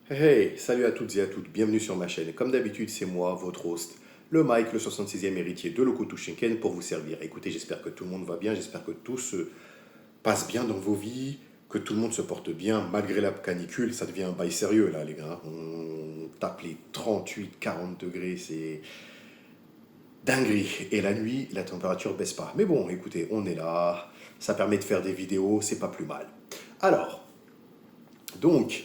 Hey, salut à toutes et à toutes, bienvenue sur ma chaîne. Comme d'habitude, c'est moi, votre host, le Mike, le 66e héritier de Lokoto Shinken pour vous servir. Écoutez, j'espère que tout le monde va bien, j'espère que tout se passe bien dans vos vies, que tout le monde se porte bien malgré la canicule. Ça devient un bail sérieux là, les gars. On tape les 38, 40 degrés, c'est dinguerie. Et la nuit, la température baisse pas. Mais bon, écoutez, on est là, ça permet de faire des vidéos, c'est pas plus mal. Alors, donc,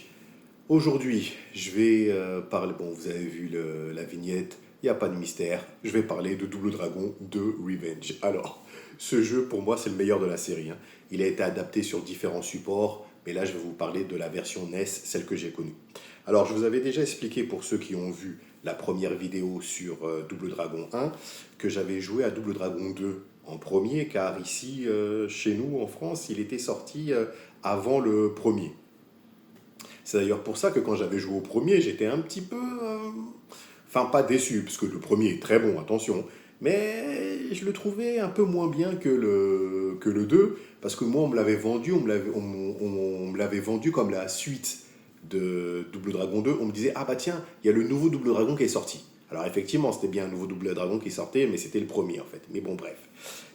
aujourd'hui, je vais parler. Bon, vous avez vu la vignette, il n'y a pas de mystère. Je vais parler de Double Dragon 2 Revenge. Alors, ce jeu, pour moi, c'est le meilleur de la série, hein. Il a été adapté sur différents supports, mais là, je vais vous parler de la version NES, celle que j'ai connue. Alors, je vous avais déjà expliqué, pour ceux qui ont vu la première vidéo sur Double Dragon 1, que j'avais joué à Double Dragon 2 en premier, car ici, chez nous, en France, il était sorti avant le premier. C'est d'ailleurs pour ça que quand j'avais joué au premier, j'étais un petit peu... Enfin, pas déçu, parce que le premier est très bon, attention. Mais je le trouvais un peu moins bien que le 2, parce que moi, on me l'avait vendu, on me l'avait vendu comme la suite de Double Dragon 2. On me disait, ah bah tiens, il y a le nouveau Double Dragon qui est sorti. Alors effectivement, c'était bien un nouveau Double Dragon qui sortait, mais c'était le premier en fait. Mais bon, bref.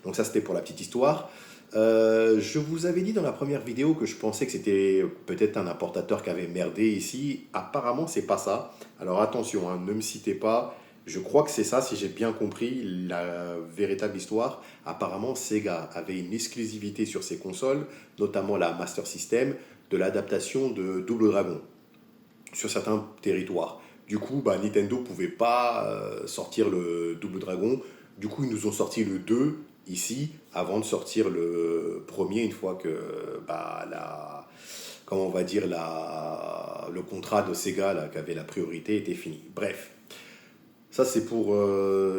Donc ça, c'était pour la petite histoire. Je vous avais dit dans la première vidéo que je pensais que c'était peut-être un importateur qui avait merdé ici. Apparemment, c'est pas ça. Alors attention, hein, ne me citez pas. Je crois que c'est ça, si j'ai bien compris la véritable histoire. Apparemment, Sega avait une exclusivité sur ses consoles, notamment la Master System, de l'adaptation de Double Dragon sur certains territoires. Du coup, bah, Nintendo pouvait pas sortir le Double Dragon. Du coup, ils nous ont sorti le 2 ici avant de sortir le premier une fois que bah, comment on va dire le contrat de Sega là, qui avait la priorité était fini. Bref, ça c'est pour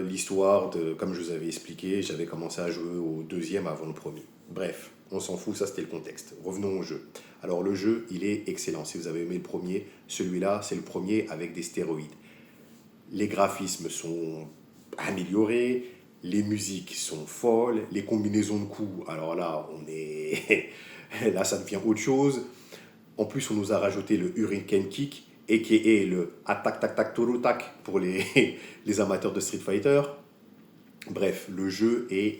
l'histoire de, comme je vous avais expliqué, j'avais commencé à jouer au deuxième avant le premier. Bref, on s'en fout, ça c'était le contexte. Revenons au jeu. Alors le jeu, il est excellent. Si vous avez aimé le premier, celui-là, c'est le premier avec des stéroïdes. Les graphismes sont améliorés, les musiques sont folles, les combinaisons de coups, alors là, on est... là, ça devient autre chose. En plus, on nous a rajouté le Hurricane Kick, a.k.a. le attaque tac tac toro tac pour les amateurs de Street Fighter. Bref, le jeu est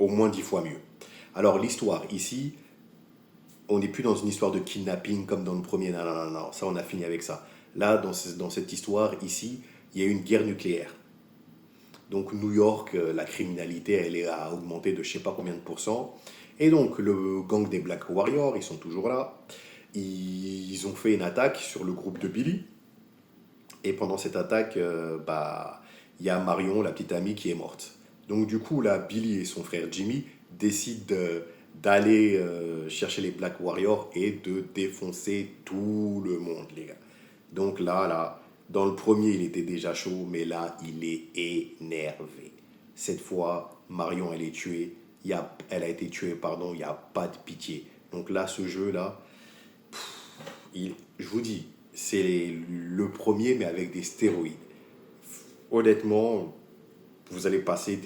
au moins 10 fois mieux. Alors, l'histoire, ici, on n'est plus dans une histoire de kidnapping comme dans le premier. Non, non, non, non, ça, on a fini avec ça. Là, dans cette histoire, ici, il y a une guerre nucléaire. Donc New York, la criminalité, a augmenté de je sais pas combien de pourcents. Et donc le gang des Black Warriors, ils sont toujours là. Ils ont fait une attaque sur le groupe de Billy. Et pendant cette attaque, bah, il y a Marion, la petite amie, qui est morte. Donc du coup, là, Billy et son frère Jimmy décident d'aller chercher les Black Warriors et de défoncer tout le monde, les gars. Donc là, dans le premier, il était déjà chaud, mais là, il est énervé. Cette fois, Marion, elle est tuée. Elle a été tuée, pardon, il n'y a pas de pitié. Donc là, ce jeu-là, je vous dis, c'est le premier, mais avec des stéroïdes. Honnêtement, vous allez passer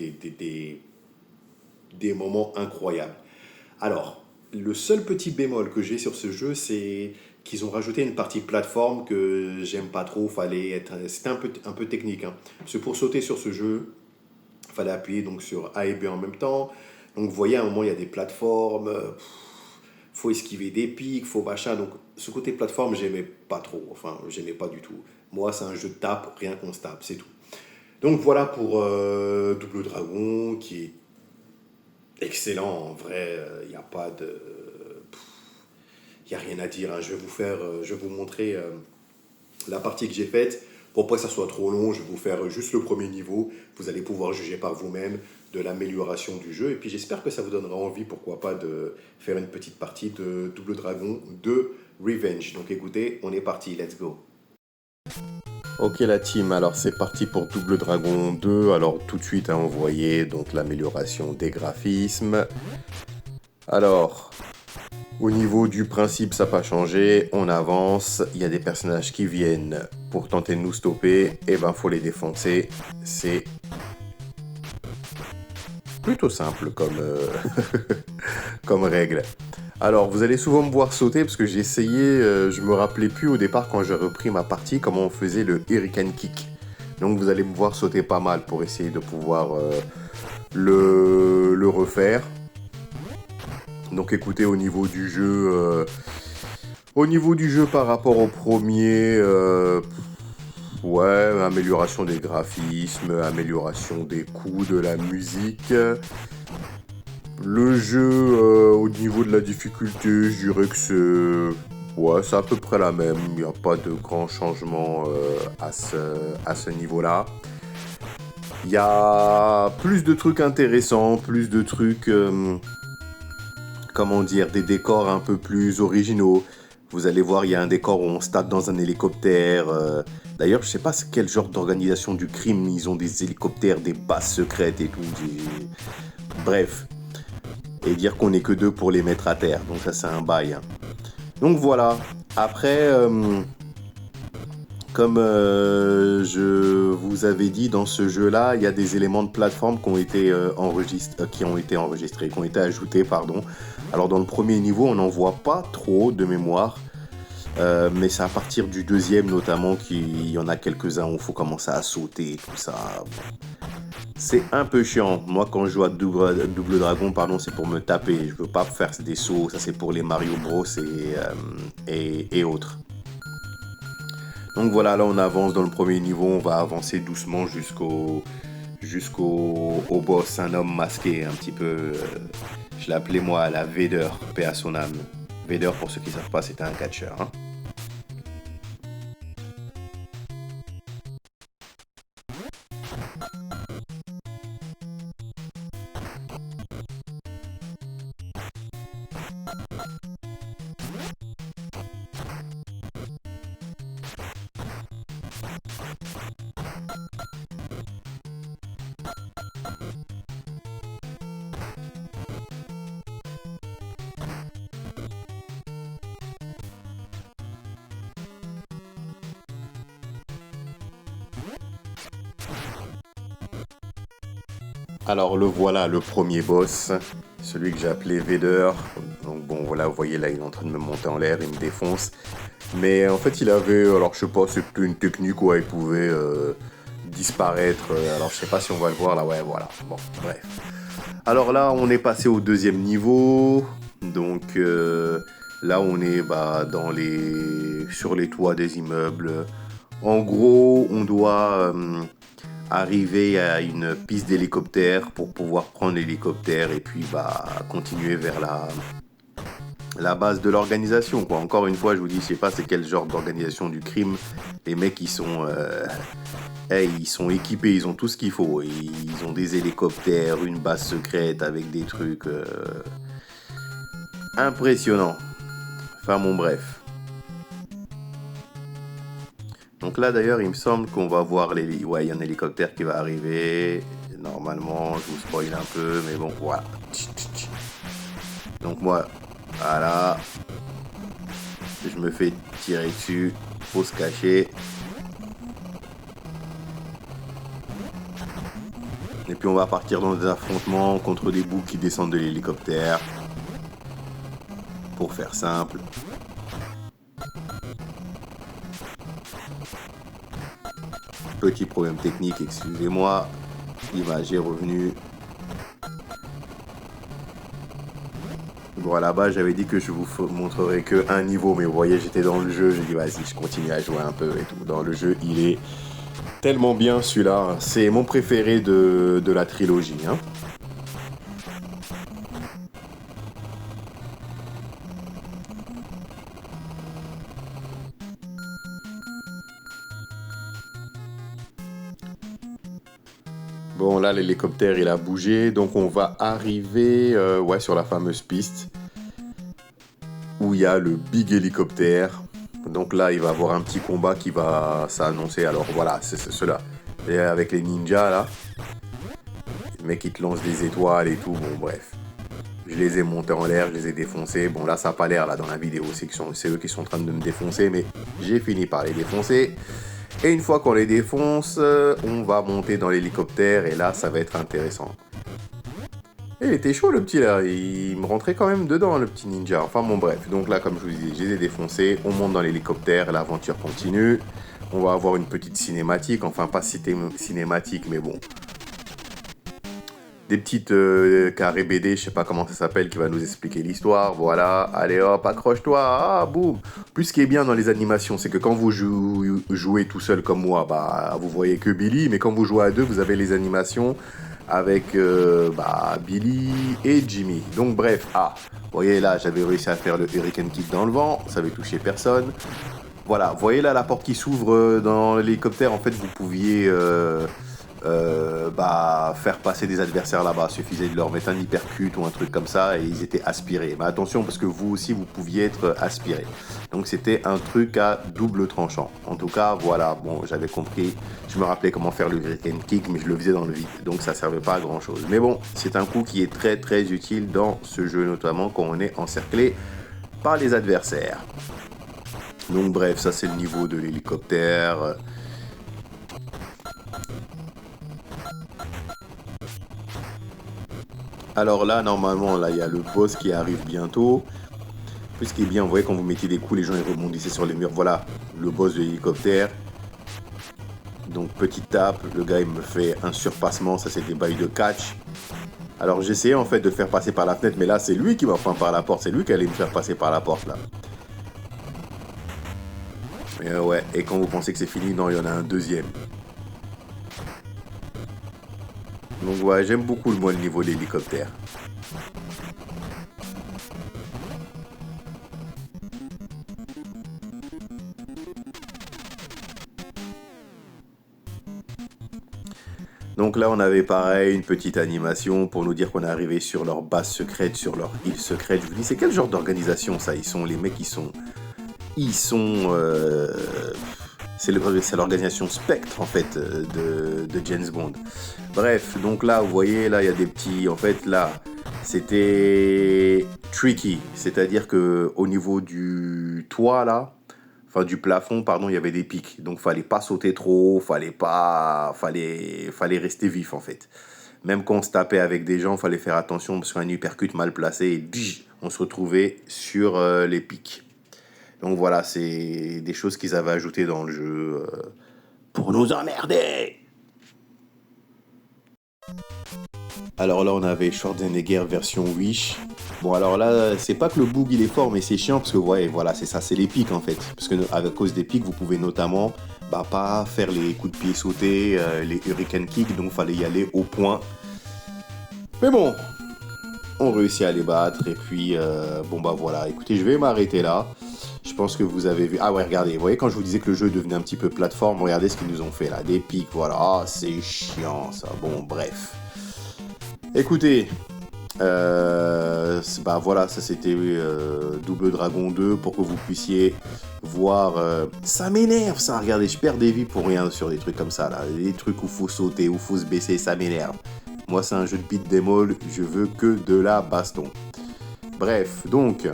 des moments incroyables. Alors, le seul petit bémol que j'ai sur ce jeu, c'est qu'ils ont rajouté une partie plateforme que j'aime pas trop. C'était un peu technique, hein. Parce que pour sauter sur ce jeu, il fallait appuyer donc sur A et B en même temps. Donc vous voyez, à un moment, il y a des plateformes. Faut esquiver des pics, faut machin. Donc ce côté plateforme, j'aimais pas trop. Enfin, j'aimais pas du tout. Moi, c'est un jeu de tape, rien qu'on se tape, c'est tout. Donc voilà pour Double Dragon, qui est excellent en vrai. Il n'y a pas de... Il n'y a rien à dire, hein. Je vais vous montrer la partie que j'ai faite. Pour pas que ça soit trop long, je vais vous faire juste le premier niveau. Vous allez pouvoir juger par vous-même de l'amélioration du jeu. Et puis j'espère que ça vous donnera envie, pourquoi pas, de faire une petite partie de Double Dragon 2 Revenge. Donc écoutez, on est parti, let's go. Ok la team, alors c'est parti pour Double Dragon 2. Alors tout de suite, hein, on voyait donc l'amélioration des graphismes. Alors, au niveau du principe, ça n'a pas changé. On avance, il y a des personnages qui viennent pour tenter de nous stopper. Et ben, faut les défoncer. C'est plutôt simple comme, comme règle. Alors, vous allez souvent me voir sauter parce que j'ai essayé, je me rappelais plus au départ quand j'ai repris ma partie comment on faisait le Hurricane Kick. Donc vous allez me voir sauter pas mal pour essayer de pouvoir le refaire. Donc écoutez, au niveau du jeu par rapport au premier, ouais, amélioration des graphismes, amélioration des coups, de la musique. Le jeu, au niveau de la difficulté, je dirais que c'est à peu près la même. Il n'y a pas de grands changements à ce niveau-là. Il y a plus de trucs intéressants, plus de trucs, comment dire, des décors un peu plus originaux. Vous allez voir, il y a un décor où on se tape dans un hélicoptère. D'ailleurs, je sais pas quel genre d'organisation du crime. Ils ont des hélicoptères, des bases secrètes et tout. Bref. Et dire qu'on n'est que deux pour les mettre à terre. Donc ça, c'est un bail. Hein. Donc voilà. Après, comme je vous avais dit, dans ce jeu-là, il y a des éléments de plateforme qui ont été enregistrés, qui ont été ajoutés, pardon. Alors dans le premier niveau, on n'en voit pas trop de mémoire. Mais c'est à partir du deuxième notamment qu'il y en a quelques-uns où il faut commencer à sauter et tout ça. C'est un peu chiant. Moi, quand je joue à Double Dragon, pardon, c'est pour me taper. Je veux pas faire des sauts. Ça, c'est pour les Mario Bros et autres. Donc voilà, là, on avance dans le premier niveau. On va avancer doucement jusqu'au boss, un homme masqué, un petit peu. Je l'appelais moi la Vader, paix à son âme. Vader, pour ceux qui ne savent pas, c'était un catcheur. Hein. Alors le voilà, le premier boss, celui que j'ai appelé Vader. Donc bon voilà, vous voyez là, il est en train de me monter en l'air, il me défonce. Mais en fait, il avait, alors je sais pas, c'était une technique où il pouvait disparaître. Alors je sais pas si on va le voir là, ouais voilà. Bon, bref. Alors là, on est passé au deuxième niveau. Donc là, on est sur les toits des immeubles. En gros, on doit arriver à une piste d'hélicoptère pour pouvoir prendre l'hélicoptère et puis continuer vers la base de l'organisation. Encore une fois, je vous dis, je sais pas c'est quel genre d'organisation du crime. Les mecs, ils sont équipés, ils ont tout ce qu'il faut. Ils ont des hélicoptères, une base secrète avec des trucs impressionnants. Enfin bon, bref. Donc là d'ailleurs il me semble qu'on va voir il y a un hélicoptère qui va arriver. Normalement je vous spoil un peu mais bon voilà. Donc moi voilà. Je me fais tirer dessus. Faut se cacher. Et puis on va partir dans des affrontements contre des boucs qui descendent de l'hélicoptère. Pour faire simple. Petit problème technique, excusez-moi. L'image est revenue. Bon, à la base, j'avais dit que je vous montrerai que un niveau, mais vous voyez, j'étais dans le jeu. J'ai dit, vas-y, je continue à jouer un peu et tout. Dans le jeu, il est tellement bien celui-là. C'est mon préféré de la trilogie. Hein. Bon, là, l'hélicoptère, il a bougé. Donc, on va arriver sur la fameuse piste où il y a le big hélicoptère. Donc là, il va y avoir un petit combat qui va s'annoncer. Alors, voilà, c'est cela. Et avec les ninjas, là. Les mecs, ils te lancent des étoiles et tout. Bon, bref. Je les ai montés en l'air, je les ai défoncés. Bon, là, ça n'a pas l'air, là, dans la vidéo. C'est eux qui sont en train de me défoncer. Mais j'ai fini par les défoncer. Et une fois qu'on les défonce, on va monter dans l'hélicoptère et là, ça va être intéressant. Et il était chaud le petit là, il me rentrait quand même dedans le petit ninja. Enfin bon bref, donc là comme je vous disais, je les ai défoncés, on monte dans l'hélicoptère, l'aventure continue. On va avoir une petite cinématique, enfin pas cinématique mais bon. Des petites carrés BD, je sais pas comment ça s'appelle, qui va nous expliquer l'histoire. Voilà, allez hop, accroche-toi, ah boum. Plus ce qui est bien dans les animations, c'est que quand vous jouez tout seul comme moi, bah vous voyez que Billy, mais quand vous jouez à deux, vous avez les animations avec Billy et Jimmy. Donc bref, vous voyez là, j'avais réussi à faire le Hurricane Kick dans le vent, ça avait touché personne. Voilà, vous voyez là la porte qui s'ouvre dans l'hélicoptère, en fait vous pouviez faire passer des adversaires là-bas. Il suffisait de leur mettre un hypercute ou un truc comme ça et ils étaient aspirés. Mais attention parce que vous aussi vous pouviez être aspirés. Donc c'était un truc à double tranchant. En tout cas, voilà, bon, j'avais compris. Je me rappelais comment faire le Hurricane Kick, mais je le faisais dans le vide. Donc ça servait pas à grand chose. Mais bon, c'est un coup qui est très très utile dans ce jeu, notamment quand on est encerclé par les adversaires. Donc bref, ça c'est le niveau de l'hélicoptère. Alors là, normalement, là, il y a le boss qui arrive bientôt. Puis ce qui est bien, vous voyez, quand vous mettez des coups, les gens ils rebondissaient sur les murs. Voilà, le boss de l'hélicoptère. Donc petite tape, le gars il me fait un surpassement, ça c'est des bails de catch. Alors j'essayais en fait de le faire passer par la fenêtre, mais là c'est lui qui m'a fait par la porte, c'est lui qui allait me faire passer par la porte là. Mais ouais, et quand vous pensez que c'est fini, non, il y en a un deuxième. Donc ouais, j'aime beaucoup le niveau de l'hélicoptère. Donc là, on avait pareil, une petite animation pour nous dire qu'on est arrivé sur leur base secrète, sur leur île secrète. Je vous dis, c'est quel genre d'organisation ça? Les mecs, c'est l'organisation Spectre en fait de James Bond. Bref, donc là, vous voyez, là, il y a des petits, en fait, là, c'était tricky, c'est-à-dire que au niveau du toit là. Enfin, du plafond, pardon, il y avait des pics. Donc, fallait pas sauter trop haut, fallait rester vif, en fait. Même quand on se tapait avec des gens, fallait faire attention parce qu'un uppercut mal placé, et on se retrouvait sur les pics. Donc, voilà, c'est des choses qu'ils avaient ajoutées dans le jeu pour nous emmerder. Alors là, on avait Schwarzenegger version Wish. Bon, alors là, c'est pas que le bug il est fort, mais c'est chiant parce que, ouais, voilà, c'est ça, c'est les pics en fait. Parce que à cause des pics, vous pouvez notamment pas faire les coups de pied sautés, les Hurricane Kick, donc fallait y aller au point. Mais bon, on réussit à les battre, et puis, voilà, écoutez, je vais m'arrêter là. Je pense que vous avez vu. Ah ouais, regardez, vous voyez, quand je vous disais que le jeu devenait un petit peu plateforme, regardez ce qu'ils nous ont fait là, des pics, voilà. Ah, c'est chiant ça. Bon, bref. Écoutez, voilà, ça c'était Double Dragon 2 pour que vous puissiez voir. Ça m'énerve ça, regardez, je perds des vies pour rien sur des trucs comme ça là. Des trucs où faut sauter, où faut se baisser, ça m'énerve. Moi c'est un jeu de beat'em all, je veux que de la baston. Bref, donc,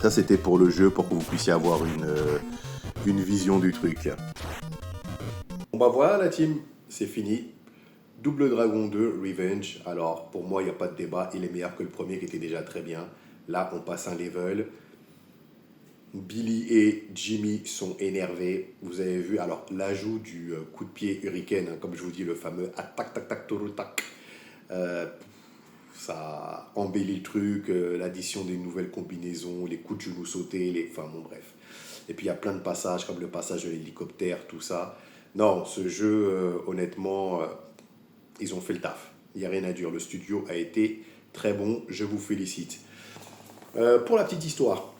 ça c'était pour le jeu, pour que vous puissiez avoir une vision du truc. Bon voilà la team, c'est fini. Double Dragon 2 Revenge, alors pour moi il n'y a pas de débat, il est meilleur que le premier qui était déjà très bien. Là on passe un level. Billy et Jimmy sont énervés. Vous avez vu alors l'ajout du coup de pied Hurricane, comme je vous dis, le fameux attaque tac tac toro tac. Ça embellit le truc, l'addition des nouvelles combinaisons, les coups de genoux sautés, enfin bon bref. Et puis il y a plein de passages comme le passage de l'hélicoptère, tout ça. Non, ce jeu, honnêtement, ils ont fait le taf. Il n'y a rien à dire. Le studio a été très bon. Je vous félicite. Pour la petite histoire,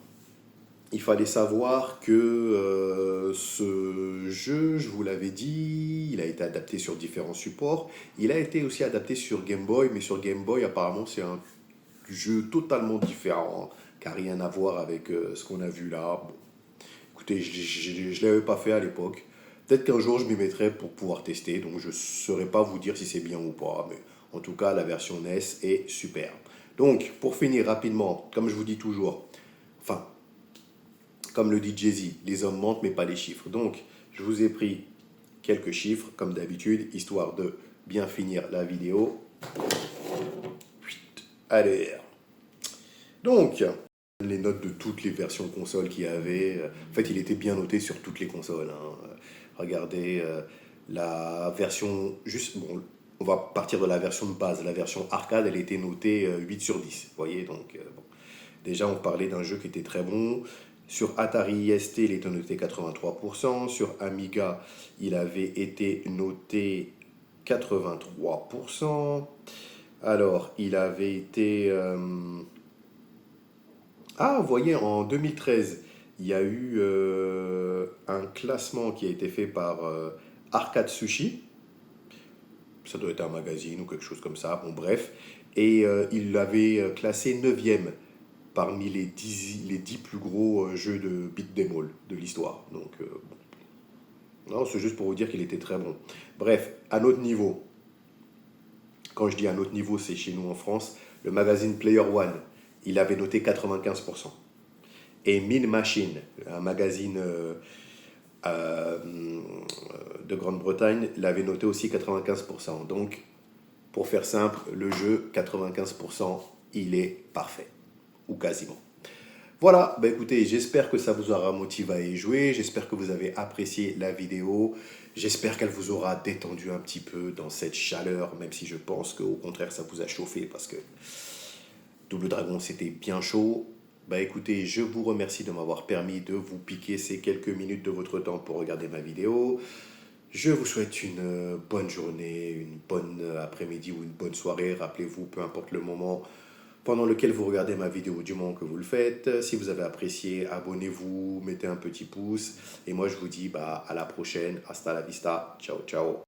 il fallait savoir que ce jeu, je vous l'avais dit, il a été adapté sur différents supports. Il a été aussi adapté sur Game Boy, mais sur Game Boy, apparemment, c'est un jeu totalement différent, qui n'a rien à voir avec ce qu'on a vu là. Bon. Écoutez, je ne l'avais pas fait à l'époque. Peut-être qu'un jour, je m'y mettrai pour pouvoir tester, donc je ne saurais pas vous dire si c'est bien ou pas, mais en tout cas, la version NES est super. Donc, pour finir rapidement, comme je vous dis toujours, enfin, comme le dit Jay-Z, les hommes mentent, mais pas les chiffres. Donc, je vous ai pris quelques chiffres, comme d'habitude, histoire de bien finir la vidéo. Allez, donc, les notes de toutes les versions console qu'il y avait. En fait, il était bien noté sur toutes les consoles, hein. Regardez la version, juste, bon, on va partir de la version de base. La version arcade, elle était notée 8 sur 10. Vous voyez, donc, bon. Déjà, on parlait d'un jeu qui était très bon. Sur Atari IST, il était noté 83%. Sur Amiga, il avait été noté 83%. Alors, il avait été... Ah, vous voyez, en 2013, il y a eu un classement qui a été fait par Arcade Sushi. Ça doit être un magazine ou quelque chose comme ça. Bon, bref. Et il l'avait classé neuvième parmi les 10 plus gros jeux de beat'em all de l'histoire. Donc, non, c'est juste pour vous dire qu'il était très bon. Bref, à notre niveau, quand je dis à notre niveau, c'est chez nous en France, le magazine Player One, il avait noté 95%. Et Mean Machine, un magazine euh, de Grande-Bretagne, l'avait noté aussi 95%. Donc, pour faire simple, le jeu, 95%, il est parfait. Ou quasiment. Voilà, bah écoutez, j'espère que ça vous aura motivé à y jouer, j'espère que vous avez apprécié la vidéo, j'espère qu'elle vous aura détendu un petit peu dans cette chaleur, même si je pense qu'au contraire ça vous a chauffé parce que Double Dragon c'était bien chaud. Bah écoutez, je vous remercie de m'avoir permis de vous piquer ces quelques minutes de votre temps pour regarder ma vidéo. Je vous souhaite une bonne journée, une bonne après-midi ou une bonne soirée. Rappelez-vous, peu importe le moment pendant lequel vous regardez ma vidéo, du moment que vous le faites. Si vous avez apprécié, abonnez-vous, mettez un petit pouce. Et moi, je vous dis bah, à la prochaine. Hasta la vista. Ciao, ciao.